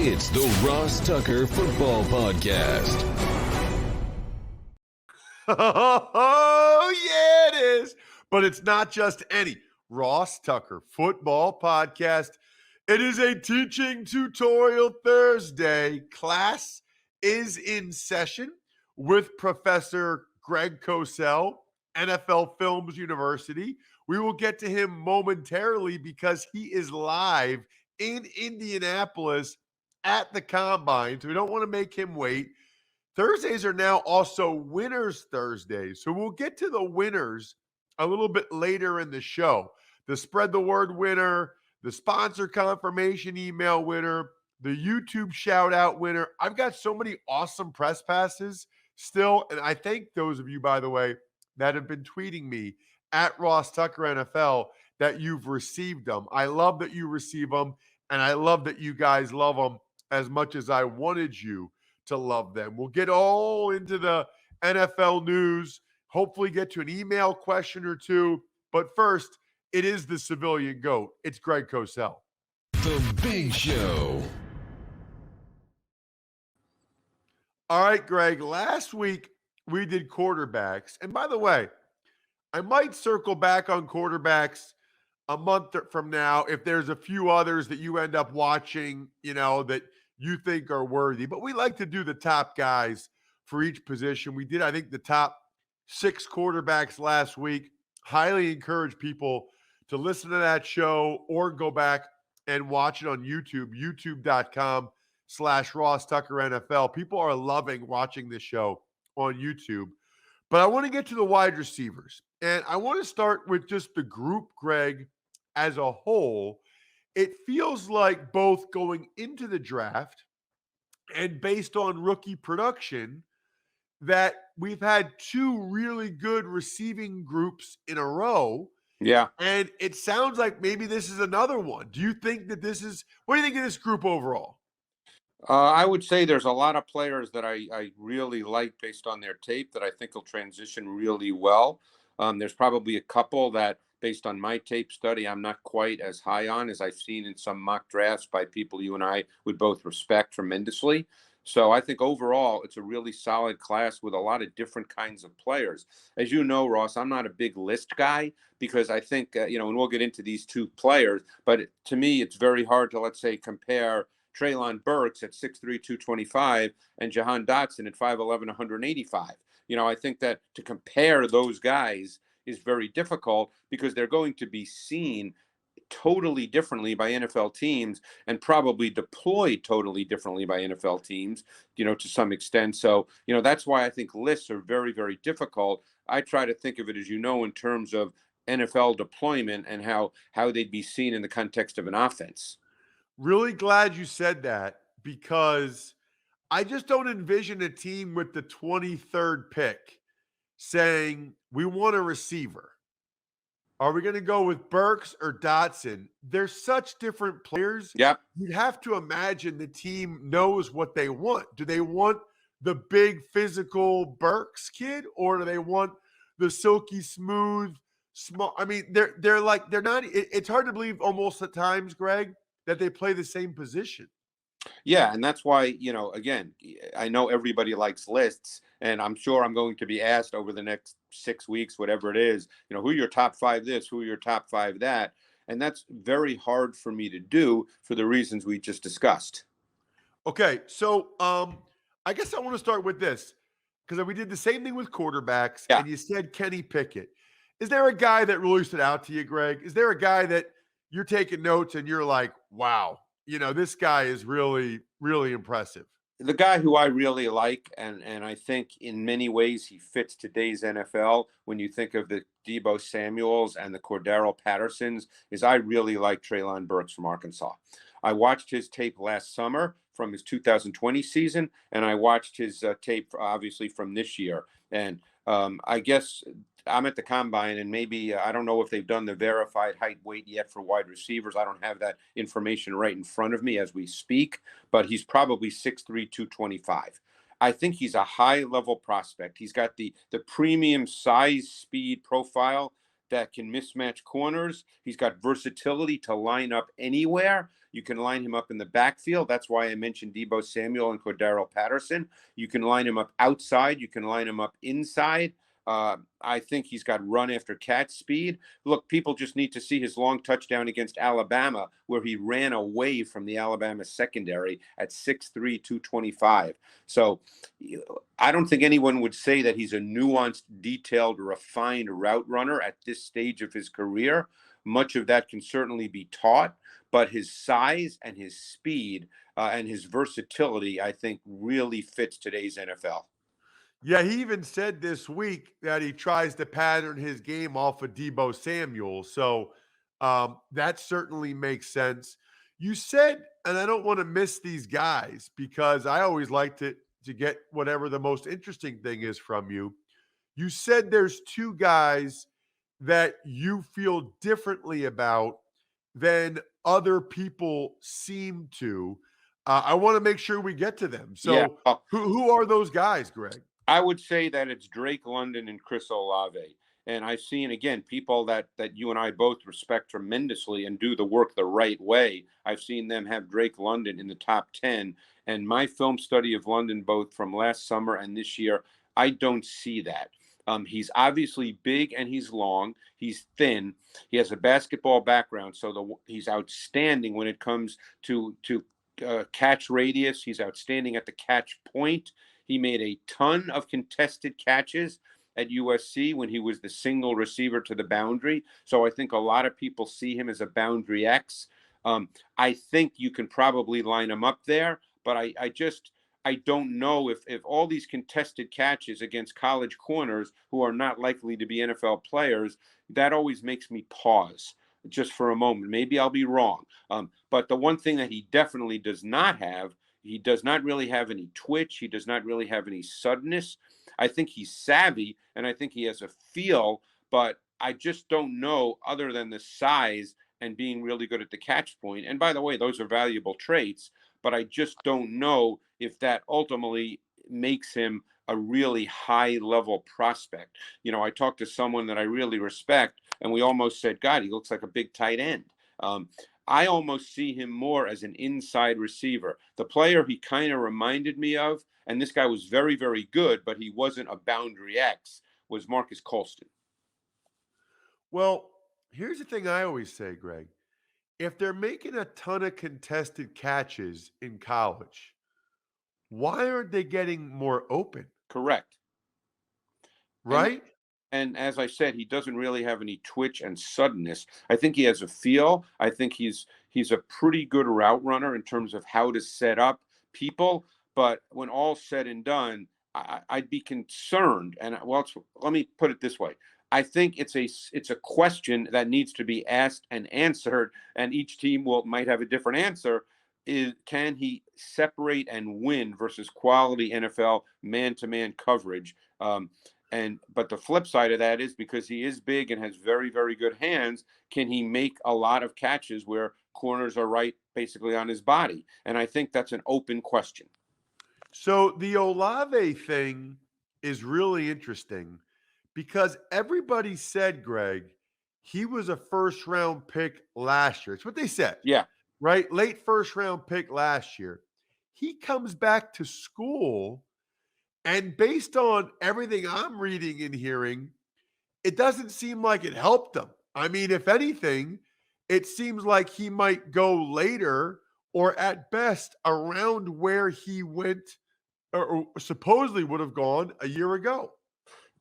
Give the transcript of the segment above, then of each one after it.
It's the Ross Tucker Football Podcast. Oh, yeah, it is. But it's not just any Ross Tucker Football Podcast. It is a teaching tutorial Thursday. Class is in session with Professor Greg Cosell, NFL Films University. We will get to him momentarily because he is live in Indianapolis at the Combine. So we don't want to make him wait. Thursdays are now also Winners Thursdays. So we'll get to the winners a little bit later in the show. The Spread the Word winner, the sponsor confirmation email winner, the YouTube shout out winner. I've got so many awesome press passes still. And I thank those of you, by the way, that have been tweeting me at Ross Tucker NFL that you've received them. I love that you receive them. And I love that you guys love them as much as I wanted you to love them. We'll get all into the NFL news, hopefully get to an email question or two. But first, it is the civilian GOAT. It's Greg Cosell. The Big Show. All right, Greg, last week we did quarterbacks. And by the way, I might circle back on quarterbacks a month from now if there's a few others that you end up watching, that you think are worthy. But we like to do the top guys for each position. We did, I think, the top 6 quarterbacks last week. Highly encourage people to listen to that show or go back and watch it on YouTube, youtube.com/Ross Tucker NFL. People are loving watching this show on YouTube. But I want to get to the wide receivers. And I want to start with just the group, Greg, as a whole. It feels like both going into the draft and based on rookie production that we've had 2 really good receiving groups in a row. Yeah. And it sounds like maybe this is another one. Do you think that what do you think of this group overall? I would say there's a lot of players that I really like based on their tape that I think will transition really well. There's probably a couple that, based on my tape study, I'm not quite as high on as I've seen in some mock drafts by people you and I would both respect tremendously. So I think overall it's a really solid class with a lot of different kinds of players. As you know, Ross, I'm not a big list guy because I think, and we'll get into these 2 players, but to me, it's very hard to, let's say, compare Treylon Burks at 6'3", 225 and Jahan Dotson at 5'11", 185. I think that to compare those guys is very difficult because they're going to be seen totally differently by NFL teams and probably deployed totally differently by NFL teams, to some extent. So, that's why I think lists are very, very difficult. I try to think of it, as in terms of NFL deployment and how they'd be seen in the context of an offense. Really glad you said that because I just don't envision a team with the 23rd pick saying, we want a receiver. Are we going to go with Burks or Dotson? They're such different players. Yep. You'd have to imagine the team knows what they want. Do they want the big physical Burks kid, or do they want the silky smooth, small? I mean, they're not. It's hard to believe almost at times, Greg, that they play the same position. Yeah, and that's why, again, I know everybody likes lists, and I'm sure I'm going to be asked over the next 6 weeks, whatever it is, who are your top 5 this, who are your top 5 that, and that's very hard for me to do for the reasons we just discussed. Okay, so I guess I want to start with this because we did the same thing with quarterbacks, and you said Kenny Pickett. Is there a guy that really stood out to you, Greg? Is there a guy that you're taking notes and you're like, wow, this guy is really, really impressive? The guy who I really like, and I think in many ways he fits today's NFL when you think of the Deebo Samuels and the Cordero Pattersons, is I really like Treylon Burks from Arkansas. I watched his tape last summer from his 2020 season, and I watched his tape, obviously, from this year. And I guess I'm at the Combine, and maybe I don't know if they've done the verified height weight yet for wide receivers. I don't have that information right in front of me as we speak, but he's probably 6'3", 225. I think he's a high-level prospect. He's got the premium size, speed profile that can mismatch corners. He's got versatility to line up anywhere. You can line him up in the backfield. That's why I mentioned Deebo Samuel and Cordero Patterson. You can line him up outside. You can line him up inside. I think he's got run after catch speed. Look, people just need to see his long touchdown against Alabama, where he ran away from the Alabama secondary at 6'3", 225. So I don't think anyone would say that he's a nuanced, detailed, refined route runner at this stage of his career. Much of that can certainly be taught, but his size and his speed and his versatility, I think, really fits today's NFL. Yeah, he even said this week that he tries to pattern his game off of Deebo Samuel. So that certainly makes sense. You said, and I don't want to miss these guys because I always like to get whatever the most interesting thing is from you. You said there's two guys that you feel differently about than other people seem to. I want to make sure we get to them. So Yeah. who are those guys, Greg? I would say that it's Drake London and Chris Olave. And I've seen, again, people that you and I both respect tremendously and do the work the right way. I've seen them have Drake London in the top 10. And my film study of London, both from last summer and this year, I don't see that. He's obviously big and he's long. He's thin. He has a basketball background, so he's outstanding when it comes to catch radius. He's outstanding at the catch point. He made a ton of contested catches at USC when he was the single receiver to the boundary. So I think a lot of people see him as a boundary X. I think you can probably line him up there, but I don't know if all these contested catches against college corners who are not likely to be NFL players, that always makes me pause just for a moment. Maybe I'll be wrong. But the one thing that he definitely does not have, he does not really have any twitch. He does not really have any suddenness. I think he's savvy, and I think he has a feel, but I just don't know, other than the size and being really good at the catch point. And by the way, those are valuable traits, but I just don't know if that ultimately makes him a really high-level prospect. You know, I talked to someone that I really respect, and we almost said, God, he looks like a big tight end. I almost see him more as an inside receiver. The player he kind of reminded me of, and this guy was very, very good, but he wasn't a boundary X, was Marcus Colston. Well, here's the thing I always say, Greg. If they're making a ton of contested catches in college, why aren't they getting more open? Correct. Right? And as I said, he doesn't really have any twitch and suddenness. I think he has a feel. I think he's a pretty good route runner in terms of how to set up people. But when all's said and done, I'd be concerned. And let me put it this way. I think it's a question that needs to be asked and answered, and each team might have a different answer. Can he separate and win versus quality NFL man-to-man coverage? But the flip side of that is, because he is big and has very, very good hands, can he make a lot of catches where corners are right basically on his body? And I think that's an open question. So the Olave thing is really interesting because everybody said, Greg, he was a first-round pick last year. It's what they said. Yeah. Right? Late first-round pick last year. He comes back to school, and based on everything I'm reading and hearing, it doesn't seem like it helped him. I mean, if anything, it seems like he might go later or at best around where he went or supposedly would have gone a year ago.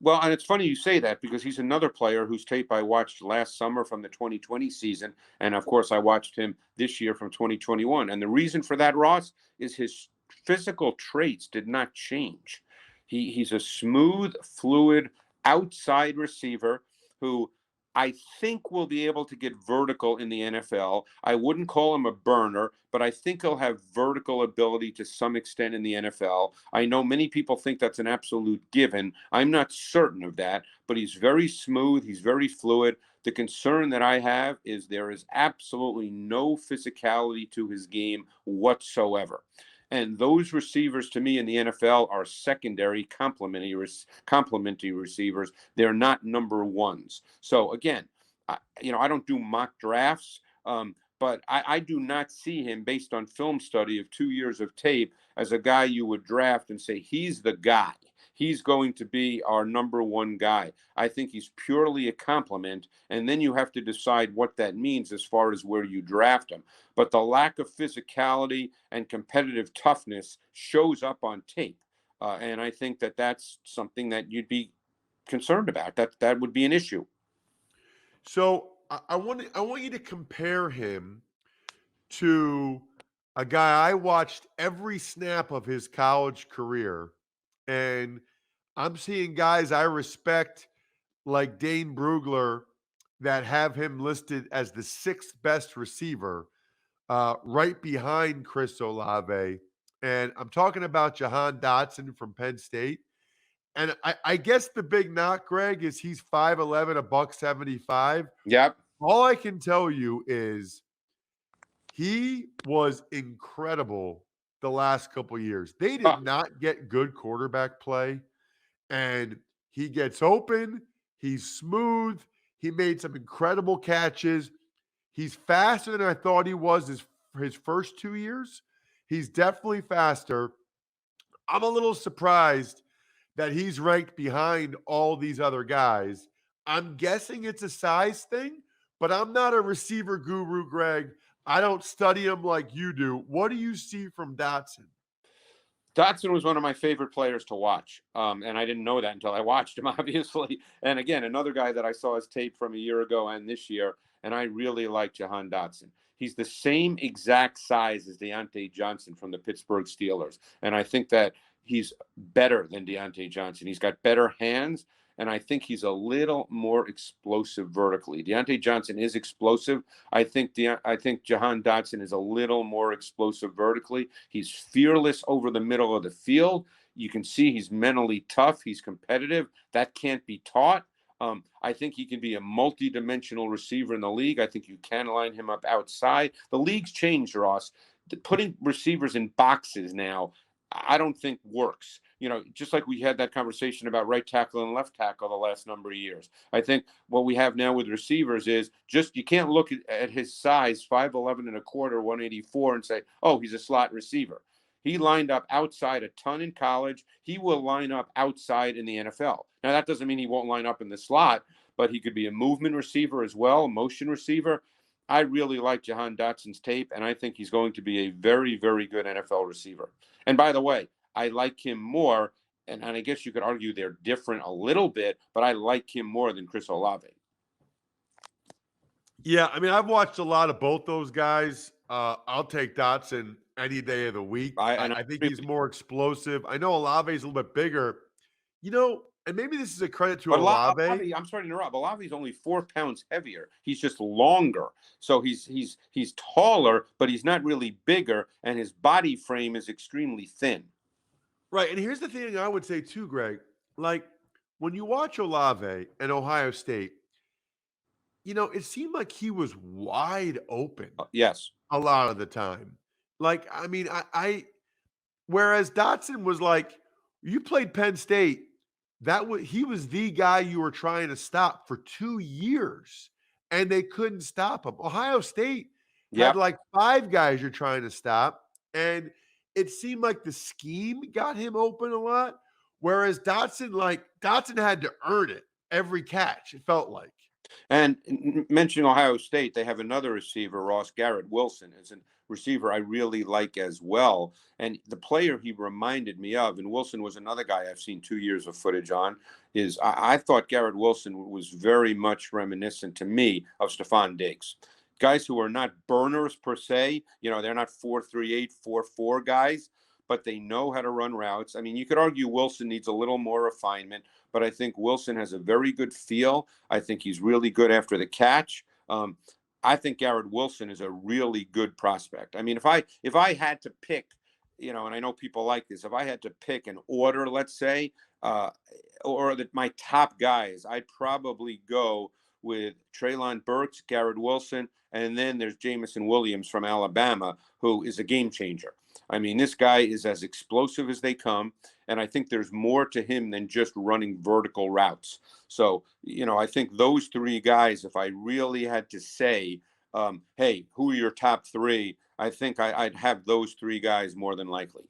Well, and it's funny you say that, because he's another player whose tape I watched last summer from the 2020 season. And of course, I watched him this year from 2021. And the reason for that, Ross, is his physical traits did not change. He's a smooth, fluid, outside receiver who I think will be able to get vertical in the NFL. I wouldn't call him a burner, but I think he'll have vertical ability to some extent in the NFL. I know many people think that's an absolute given. I'm not certain of that, but he's very smooth. He's very fluid. The concern that I have is there is absolutely no physicality to his game whatsoever. And those receivers, to me, in the NFL are secondary complementary receivers. They're not number ones. So again, I don't do mock drafts, but I do not see him, based on film study of 2 years of tape, as a guy you would draft and say, he's the guy. He's going to be our number one guy. I think he's purely a compliment, and then you have to decide what that means as far as where you draft him. But the lack of physicality and competitive toughness shows up on tape, and I think that that's something that you'd be concerned about. That would be an issue. So I want you to compare him to a guy I watched every snap of his college career, and I'm seeing guys I respect like Dane Brugler that have him listed as the sixth best receiver, right behind Chris Olave. And I'm talking about Jahan Dotson from Penn State. And I guess the big knock, Greg, is he's 5'11", a buck 75. Yep. All I can tell you is he was incredible the last couple of years. They did not get good quarterback play, and he gets open. He's smooth. He made some incredible catches. He's faster than I thought he was his first 2 years. He's definitely faster. I'm a little surprised that he's ranked behind all these other guys. I'm guessing it's a size thing, but I'm not a receiver guru, Greg. I don't study him like you do. What do you see from Datsun? Dotson was one of my favorite players to watch, and I didn't know that until I watched him, obviously. And again, another guy that I saw his tape from a year ago and this year, and I really like Jahan Dotson. He's the same exact size as Deontay Johnson from the Pittsburgh Steelers, and I think that he's better than Deontay Johnson. He's got better hands, and I think he's a little more explosive vertically. Deontay Johnson is explosive. I think Jahan Dotson is a little more explosive vertically. He's fearless over the middle of the field. You can see he's mentally tough. He's competitive. That can't be taught. I think he can be a multi-dimensional receiver in the league. I think you can line him up outside. The league's changed, Ross. Putting receivers in boxes now, I don't think works. You know, just like we had that conversation about right tackle and left tackle the last number of years. I think what we have now with receivers is just, you can't look at his size, 5'11" and a quarter, 184, and say, oh, he's a slot receiver. He lined up outside a ton in college. He will line up outside in the NFL. Now, that doesn't mean he won't line up in the slot, but he could be a movement receiver as well, a motion receiver. I really like Jahan Dotson's tape, and I think he's going to be a very, very good NFL receiver. And by the way, I like him more, and I guess you could argue they're different a little bit, but I like him more than Chris Olave. Yeah, I mean, I've watched a lot of both those guys. I'll take Dotson any day of the week. I think he's more explosive. I know Olave's a little bit bigger. You know, and maybe this is a credit to But Olave. I'm sorry to interrupt. Olave's only 4 pounds heavier. He's just longer. So he's taller, but he's not really bigger, and his body frame is extremely thin. Right, and here's the thing I would say too, Greg. Like, when you watch Olave and Ohio State, you know, it seemed like he was wide open Yes. a lot of the time. Like, I mean, whereas Dotson was like, you played Penn State, he was the guy you were trying to stop for 2 years, and they couldn't stop him. Ohio State had like 5 guys you're trying to stop, and it seemed like the scheme got him open a lot, whereas Dotson had to earn it every catch, it felt like. And mentioning Ohio State, they have another receiver, Ross, Garrett Wilson, is a receiver I really like as well. And the player he reminded me of, and Wilson was another guy I've seen 2 years of footage on, is I thought Garrett Wilson was very much reminiscent to me of Stephon Diggs. Guys who are not burners per se, you know, they're not 4.38, 4.4 guys, but they know how to run routes. I mean, you could argue Wilson needs a little more refinement, but I think Wilson has a very good feel. I think he's really good after the catch. I think Garrett Wilson is a really good prospect. I mean, if I had to pick, you know, and I know people like this, if I had to pick an order, let's say, or my top guys, I'd probably go with Treylon Burks, Garrett Wilson, and then there's Jamison Williams from Alabama, who is a game changer. I mean, this guy is as explosive as they come, and I think there's more to him than just running vertical routes. So, you know, I think those 3 guys, if I really had to say, hey, who are your top three? I think I'd have those three guys more than likely.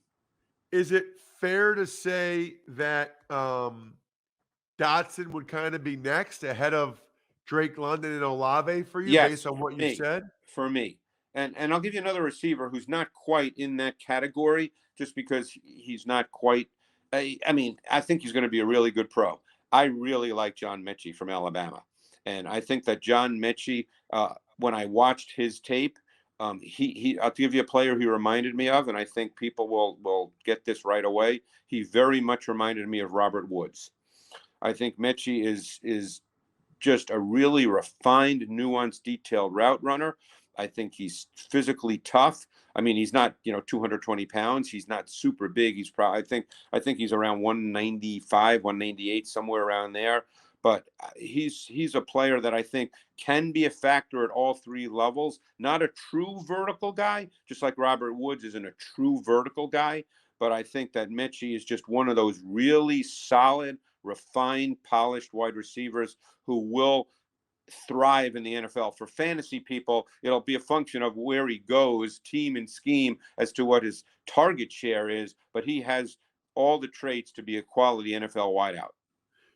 Is it fair to say that Dotson would kind of be next ahead of Drake London and Olave for you based Yes, on what for you me, said? for me. And I'll give you another receiver who's not quite in that category, just because he's not quite. I mean, I think he's going to be a really good pro. I really like John Michie from Alabama, and I think that John Michie, when I watched his tape, I'll give you a player he reminded me of, and I think people will get this right away. He very much reminded me of Robert Woods. I think Michie is just a really refined, nuanced, detailed route runner. I think he's physically tough. I mean, he's not, 220 pounds. He's not super big. He's probably, I think he's around 195, 198, somewhere around there. But he's a player that I think can be a factor at all three levels. Not a true vertical guy, just like Robert Woods isn't a true vertical guy. But I think that Michie is just one of those really solid, refined, polished wide receivers who will thrive in the NFL. For fantasy people, it'll be a function of where he goes, team and scheme, as to what his target share is. But he has all the traits to be a quality NFL wideout.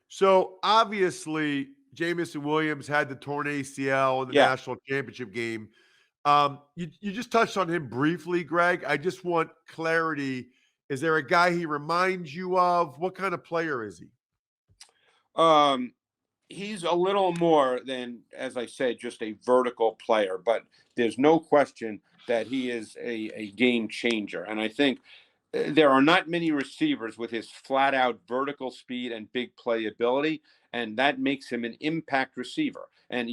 So obviously, Jamison Williams had the torn ACL in the Yeah. national championship game. You just touched on him briefly, Greg. I just want clarity. Is there a guy he reminds you of? What kind of player is he? He's a little more than, as I said, just a vertical player, but there's no question that he is a game changer. And I think there are not many receivers with his flat out vertical speed and big playability, and that makes him an impact receiver. And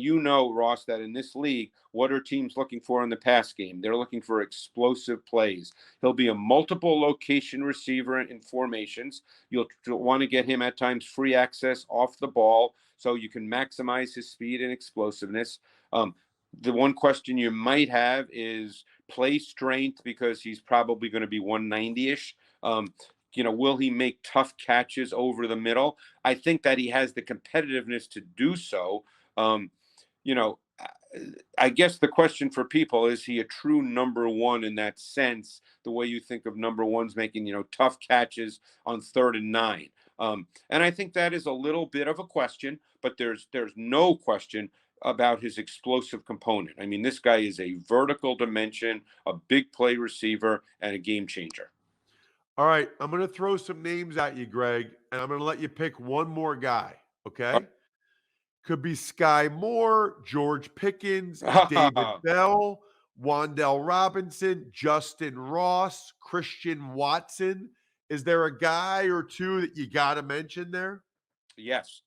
Ross, that in this league, what are teams looking for in the pass game? They're looking for explosive plays. He'll be a multiple location receiver in formations. You'll want to get him at times free access off the ball so you can maximize his speed and explosiveness. The one question you might have is play strength, because he's probably going to be 190-ish. Will he make tough catches over the middle? I think that he has the competitiveness to do so. You know, I guess the question for people is he a true number one in that sense, the way you think of number ones making, tough catches on 3rd and 9. And I think that is a little bit of a question, but there's no question about his explosive component. I mean, this guy is a vertical dimension, a big play receiver, and a game changer. All right, I'm going to throw some names at you, Greg, and I'm going to let you pick one more guy, okay? Could be Sky Moore, George Pickens, David Bell, Wan'Dale Robinson, Justin Ross, Christian Watson. Is there a guy or two that you got to mention there? Yes.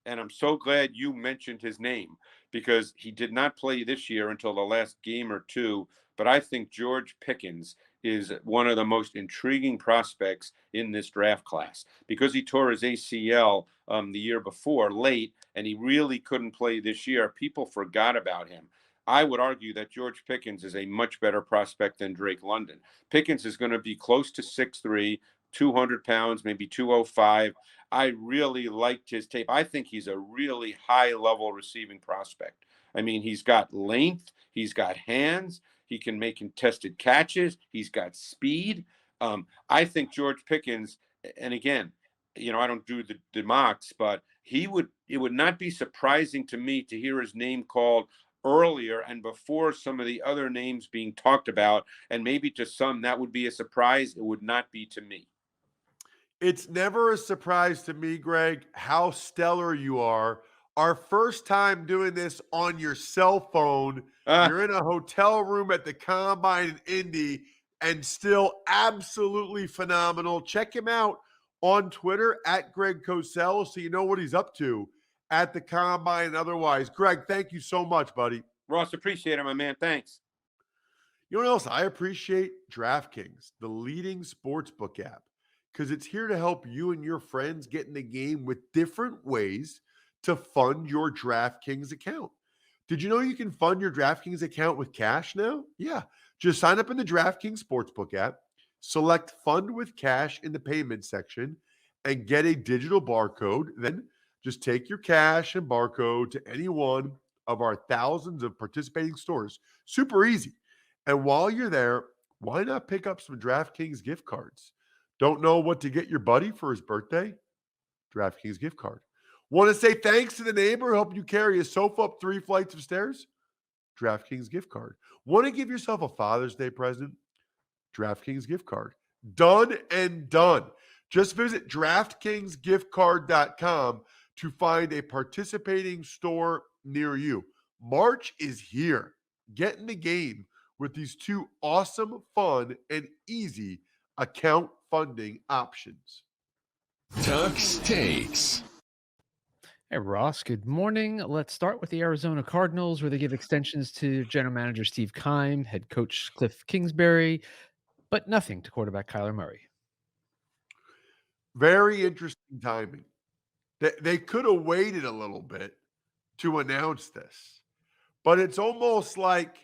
And I'm so glad you mentioned his name, because he did not play this year until the last game or two. But I think George Pickens is one of the most intriguing prospects in this draft class, because he tore his ACL the year before late, and he really couldn't play this year. People forgot about him. I would argue that George Pickens is a much better prospect than Drake London. Pickens is going to be close to 6'3", 200 pounds, maybe 205. I really liked his tape. I think he's a really high-level receiving prospect. I mean, he's got length, he's got hands, he can make contested catches, he's got speed. I think George Pickens, and again, I don't do the mocks, but it would not be surprising to me to hear his name called earlier and before some of the other names being talked about, and maybe to some that would be a surprise. It would not be to me. It's never a surprise to me, Greg, how stellar you are. Our first time doing this on your cell phone. You're in a hotel room at the Combine in Indy, and still absolutely phenomenal. Check him out on Twitter at Greg Cosell, so you know what he's up to at the Combine and otherwise. Greg, thank you so much, buddy. Ross, appreciate it, my man. Thanks. You know what else? I appreciate DraftKings, the leading sportsbook app, because it's here to help you and your friends get in the game with different ways to fund your DraftKings account. Did you know you can fund your DraftKings account with cash now? Yeah. Just sign up in the DraftKings Sportsbook app, select Fund with Cash in the payment section, and get a digital barcode. Then just take your cash and barcode to any one of our thousands of participating stores. Super easy. And while you're there, why not pick up some DraftKings gift cards? Don't know what to get your buddy for his birthday? DraftKings gift card. Want to say thanks to the neighbor who helped you carry a sofa up 3 flights of stairs? DraftKings gift card. Want to give yourself a Father's Day present? DraftKings gift card. Done and done. Just visit DraftKingsGiftCard.com to find a participating store near you. March is here. Get in the game with these 2 awesome, fun, and easy account funding options. Tuck's Takes. Hey, Ross, good morning. Let's start with the Arizona Cardinals, where they give extensions to general manager Steve Keim, head coach Cliff Kingsbury, but nothing to quarterback Kyler Murray. Very interesting timing. They could have waited a little bit to announce this, but it's almost like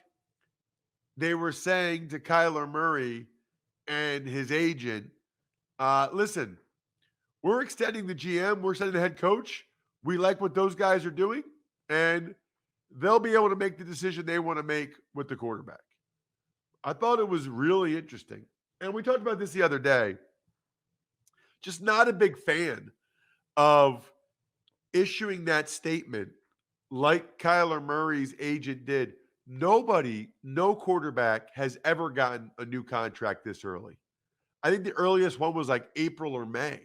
they were saying to Kyler Murray and his agent, listen, we're extending the GM, we're extending the head coach. We like what those guys are doing, and they'll be able to make the decision they want to make with the quarterback. I thought it was really interesting. And we talked about this the other day. Just not a big fan of issuing that statement like Kyler Murray's agent did. Nobody, no quarterback has ever gotten a new contract this early. I think the earliest one was like April or May.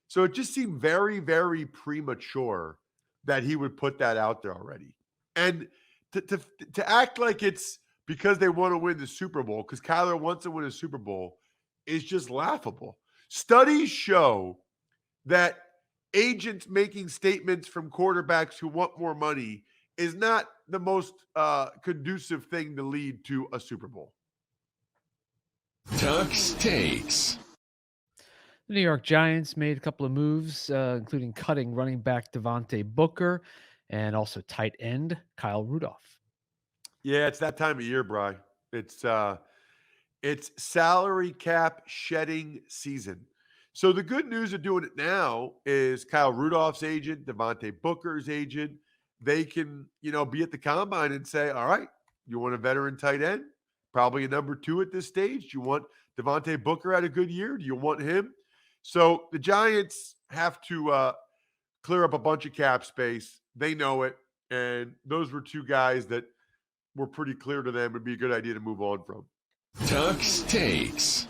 So it just seemed very, very premature that he would put that out there already. And to act like it's because they want to win the Super Bowl, because Kyler wants to win a Super Bowl, is just laughable. Studies show that agents making statements from quarterbacks who want more money is not the most conducive thing to lead to a Super Bowl. Tuck's Takes. The New York Giants made a couple of moves, including cutting running back Devontae Booker and also tight end Kyle Rudolph. Yeah, it's that time of year, Bri. It's salary cap shedding season. So the good news of doing it now is Kyle Rudolph's agent, Devontae Booker's agent, they can, be at the combine and say, all right, you want a veteran tight end? Probably a number 2 at this stage. Do you want Devontae Booker had a good year? Do you want him? So the Giants have to clear up a bunch of cap space. They know it. And those were 2 guys that were pretty clear to them would be a good idea to move on from. Tuck's Takes.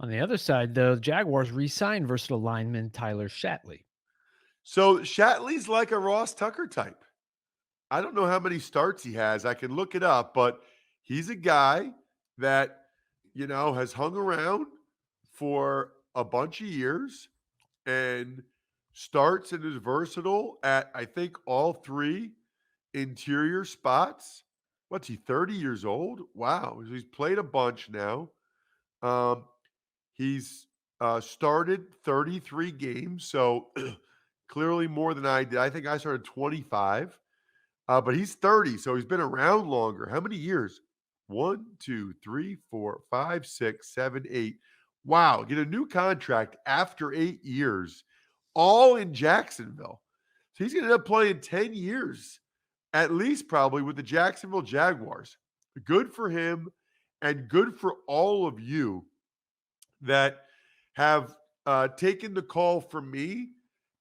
On the other side, though, the Jaguars re-signed versatile lineman Tyler Shatley. So Shatley's like a Ross Tucker type. I don't know how many starts he has. I can look it up, but he's a guy that, has hung around for a bunch of years and starts and is versatile at, I think, all 3 interior spots. What's he, 30 years old? Wow. He's played a bunch now. He's started 33 games, so clearly more than I did. I think I started 25, but he's 30, so he's been around longer. How many years? 1, 2, 3, 4, 5, 6, 7, 8. Wow, get a new contract after 8 years, all in Jacksonville. So he's going to end up playing 10 years, at least probably, with the Jacksonville Jaguars. Good for him and good for all of you that have taken the call from me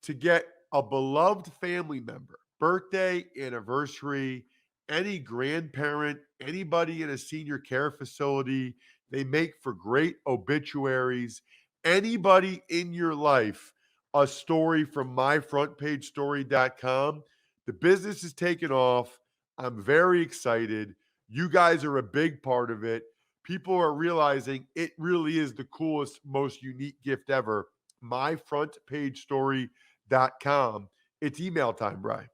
to get a beloved family member, birthday, anniversary, any grandparent, anybody in a senior care facility. They make for great obituaries. Anybody in your life, a story from myfrontpagestory.com. The business is taking off. I'm very excited. You guys are a big part of it. People are realizing it really is the coolest, most unique gift ever. myfrontpagestory.com. It's email time, Brian.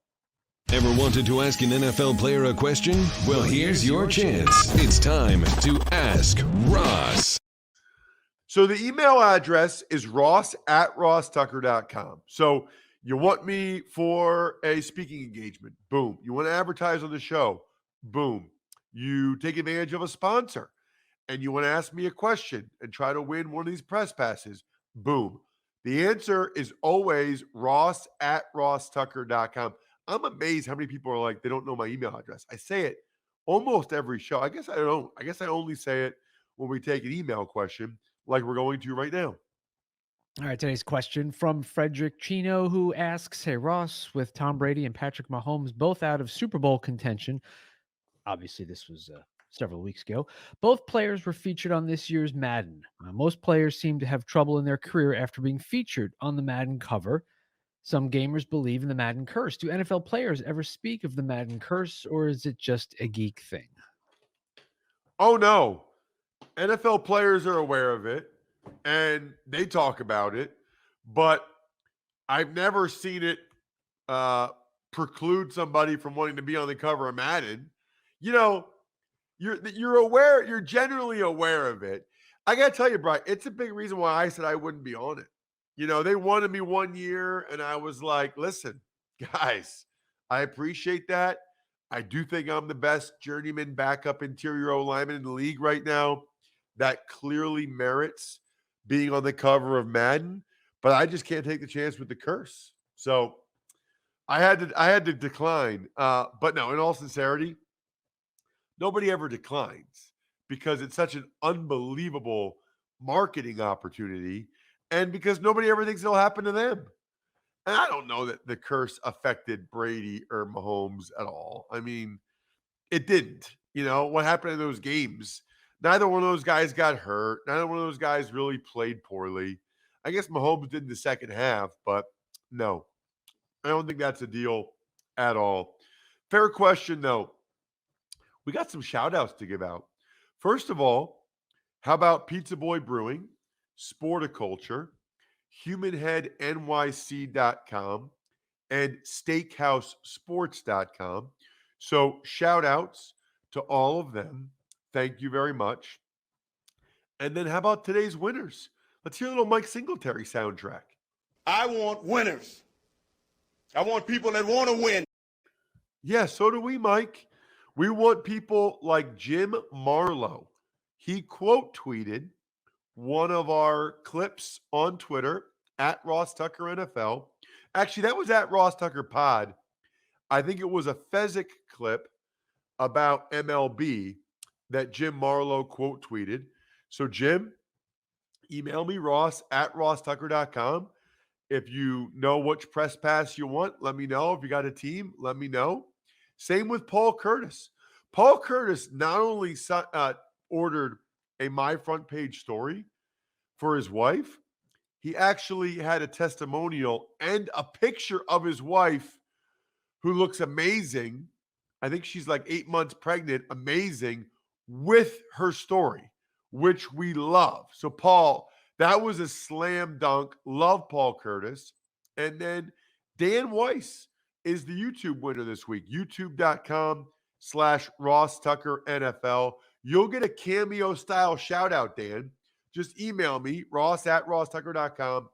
Ever wanted to ask an NFL player a question? Well, here's your chance. It's time to Ask Ross. So the email address is ross@rosstucker.com. So you want me for a speaking engagement? Boom. You want to advertise on the show? Boom. You take advantage of a sponsor and you want to ask me a question and try to win one of these press passes? Boom. The answer is always ross@rosstucker.com. I'm amazed how many people are like, they don't know my email address. I say it almost every show. I guess I don't. I guess I only say it when we take an email question like we're going to right now. All right, today's question from Frederick Chino, who asks, hey, Ross, with Tom Brady and Patrick Mahomes both out of Super Bowl contention, obviously this was several weeks ago, both players were featured on this year's Madden. Most players seem to have trouble in their career after being featured on the Madden cover. Some gamers believe in the Madden curse. Do NFL players ever speak of the Madden curse, or is it just a geek thing? Oh, no. NFL players are aware of it, and they talk about it, but I've never seen it preclude somebody from wanting to be on the cover of Madden. You know, you're aware, you're generally aware of it. I got to tell you, Brian, it's a big reason why I said I wouldn't be on it. You know, they wanted me 1 year, and I was like, listen, guys, I appreciate that. I do think I'm the best journeyman backup interior O-lineman in the league right now. That clearly merits being on the cover of Madden, but I just can't take the chance with the curse. So I had to decline. But no, in all sincerity, nobody ever declines because it's such an unbelievable marketing opportunity and because nobody ever thinks it'll happen to them. And I don't know that the curse affected Brady or Mahomes at all. I mean, it didn't. You know, what happened in those games? Neither one of those guys got hurt. Neither one of those guys really played poorly. I guess Mahomes did in the second half, but no, I don't think that's a deal at all. Fair question, though. We got some shout outs to give out. First of all, how about Pizza Boy Brewing, Sporticulture, HumanHeadNYC.com, and SteakhouseSports.com. So shout outs to all of them. Thank you very much. And then how about today's winners? Let's hear a little Mike Singletary soundtrack. I want winners. I want people that want to win. Yeah, so do we, Mike. We want people like Jim Marlowe. He quote tweeted one of our clips on Twitter at Ross Tucker NFL. Actually, that was at Ross Tucker Pod. I think it was a Fezzik clip about MLB that Jim Marlowe quote tweeted. So, Jim, email me, Ross at rosstucker.com. If you know which press pass you want, let me know. If you got a team, let me know. Same with Paul Curtis. Paul Curtis not only ordered a My Front Page story for his wife, he actually had a testimonial and a picture of his wife who looks amazing. I think she's like 8 months pregnant, amazing, with her story, which we love. So, Paul, that was a slam dunk. Love Paul Curtis. And then Dan Weiss is the YouTube winner this week. YouTube.com/Ross Tucker NFL. You'll get a cameo style shout out, Dan. Just email me, Ross at rosstucker.com.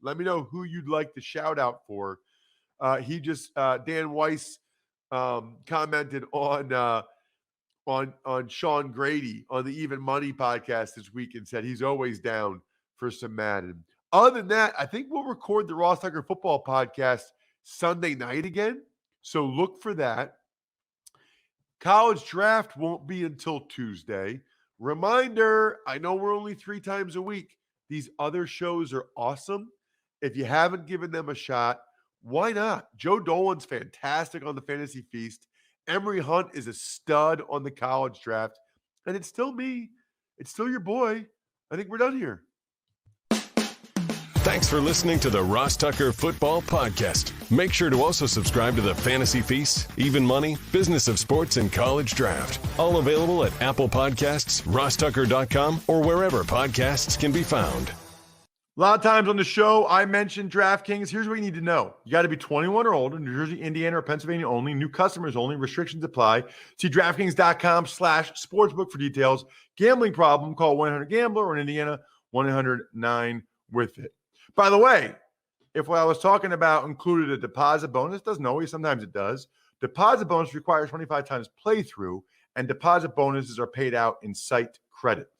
Let me know who you'd like to shout out for. Dan Weiss commented on Sean Grady on the Even Money podcast this week and said he's always down for some Madden. Other than that, I think we'll record the Ross Tucker Football podcast Sunday night again. So look for that. College draft won't be until Tuesday. Reminder, I know we're only 3 times a week. These other shows are awesome. If you haven't given them a shot, why not? Joe Dolan's fantastic on the Fantasy Feast. Emery Hunt is a stud on the college draft. And it's still me. It's still your boy. I think we're done here. Thanks for listening to the Ross Tucker Football Podcast. Make sure to also subscribe to the Fantasy Feast, Even Money, Business of Sports, and College Draft. All available at Apple Podcasts, rosstucker.com, or wherever podcasts can be found. A lot of times on the show, I mentioned DraftKings. Here's what you need to know. You got to be 21 or older, New Jersey, Indiana, or Pennsylvania only. New customers only. Restrictions apply. See DraftKings.com/sportsbook for details. Gambling problem, call 1-800-GAMBLER, or in Indiana, 1-800-9-WITH-IT. By the way, if what I was talking about included a deposit bonus, doesn't always, sometimes it does. Deposit bonus requires 25 times playthrough, and deposit bonuses are paid out in site credit.